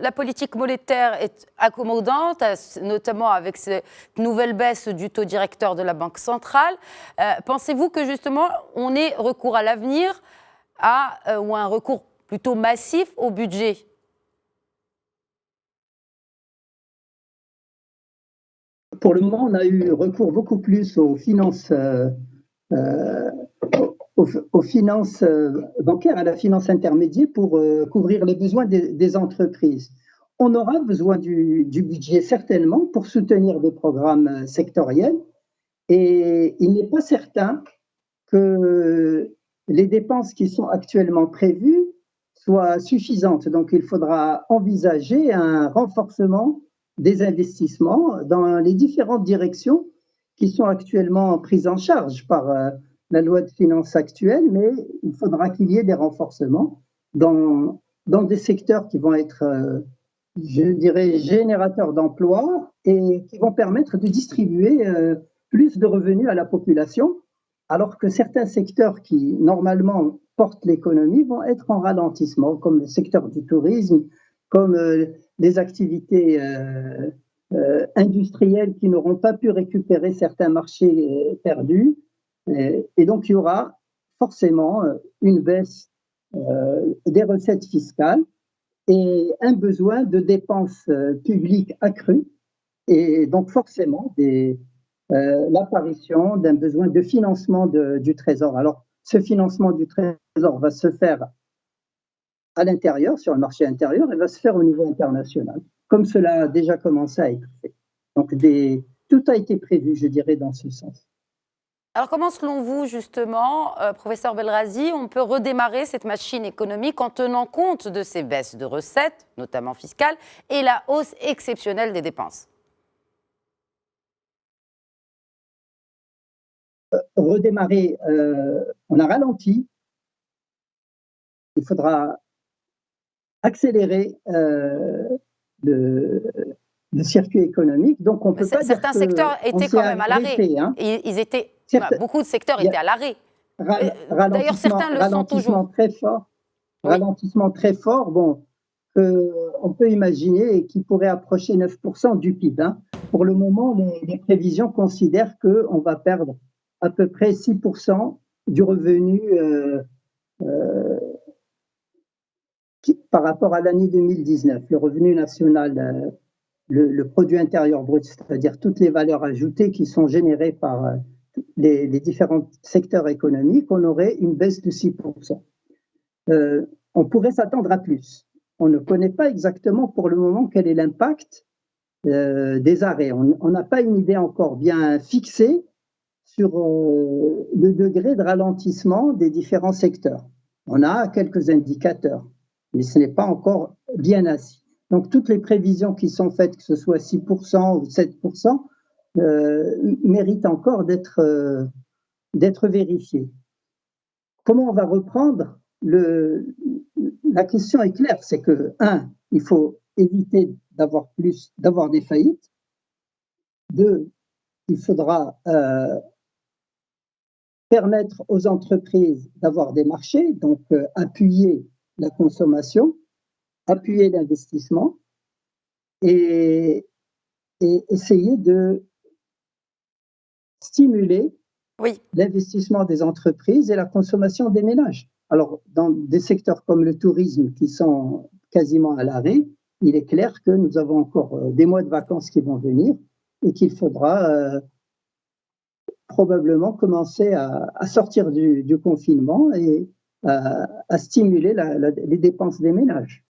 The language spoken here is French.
La politique monétaire est accommodante, notamment avec cette nouvelle baisse du taux directeur de la Banque centrale. Pensez-vous que justement on ait recours à l'avenir ou un recours plutôt massif au budget? Pour le moment, on a eu recours beaucoup plus aux finances, euh, aux finances bancaires, à la finance intermédiaire pour couvrir les besoins des entreprises. On aura besoin du budget certainement pour soutenir des programmes sectoriels et il n'est pas certain que les dépenses qui sont actuellement prévues soient suffisantes. Donc, il faudra envisager un renforcement des investissements dans les différentes directions qui sont actuellement prises en charge par la loi de finances actuelle, mais il faudra qu'il y ait des renforcements dans des secteurs qui vont être, je dirais, générateurs d'emplois et qui vont permettre de distribuer plus de revenus à la population, alors que certains secteurs qui, normalement, portent l'économie vont être en ralentissement, comme le secteur du tourisme, comme les activités industrielles qui n'auront pas pu récupérer certains marchés perdus. Et donc, il y aura forcément une baisse des recettes fiscales et un besoin de dépenses publiques accrues, et donc forcément l'apparition d'un besoin de financement du Trésor. Alors, ce financement du Trésor va se faire à l'intérieur, sur le marché intérieur, et va se faire au niveau international, comme cela a déjà commencé à être fait. Donc, tout a été prévu, je dirais, dans ce sens. Alors comment, selon vous, justement, professeur Belrazi, on peut redémarrer cette machine économique en tenant compte de ces baisses de recettes, notamment fiscales, et la hausse exceptionnelle des dépenses? Redémarrer, on a ralenti. Il faudra accélérer le circuit économique. Donc, on peut pas dire certains secteurs étaient quand même à l'arrêt. Hein. Beaucoup de secteurs étaient à l'arrêt. D'ailleurs, certains le sont toujours. Très fort. Oui. Ralentissement très fort. Bon, on peut imaginer qu'il pourrait approcher 9% du PIB. Hein. Pour le moment, les prévisions considèrent qu'on va perdre à peu près 6% du revenu par rapport à l'année 2019. Le revenu national, le produit intérieur brut, c'est-à-dire toutes les valeurs ajoutées qui sont générées par les différents secteurs économiques, on aurait une baisse de 6%. On pourrait s'attendre à plus. On ne connaît pas exactement pour le moment quel est l'impact des arrêts. On n'a pas une idée encore bien fixée sur le degré de ralentissement des différents secteurs. On a quelques indicateurs, mais ce n'est pas encore bien assis. Donc, toutes les prévisions qui sont faites, que ce soit 6% ou 7%, méritent encore d'être vérifiées. Comment on va reprendre? La question est claire, c'est que, il faut éviter d'avoir des faillites. 2, il faudra permettre aux entreprises d'avoir des marchés, donc appuyer la consommation, appuyer l'investissement et essayer de stimuler l'investissement des entreprises et la consommation des ménages. Alors, dans des secteurs comme le tourisme qui sont quasiment à l'arrêt, il est clair que nous avons encore des mois de vacances qui vont venir et qu'il faudra probablement commencer à sortir du confinement et à stimuler les dépenses des ménages.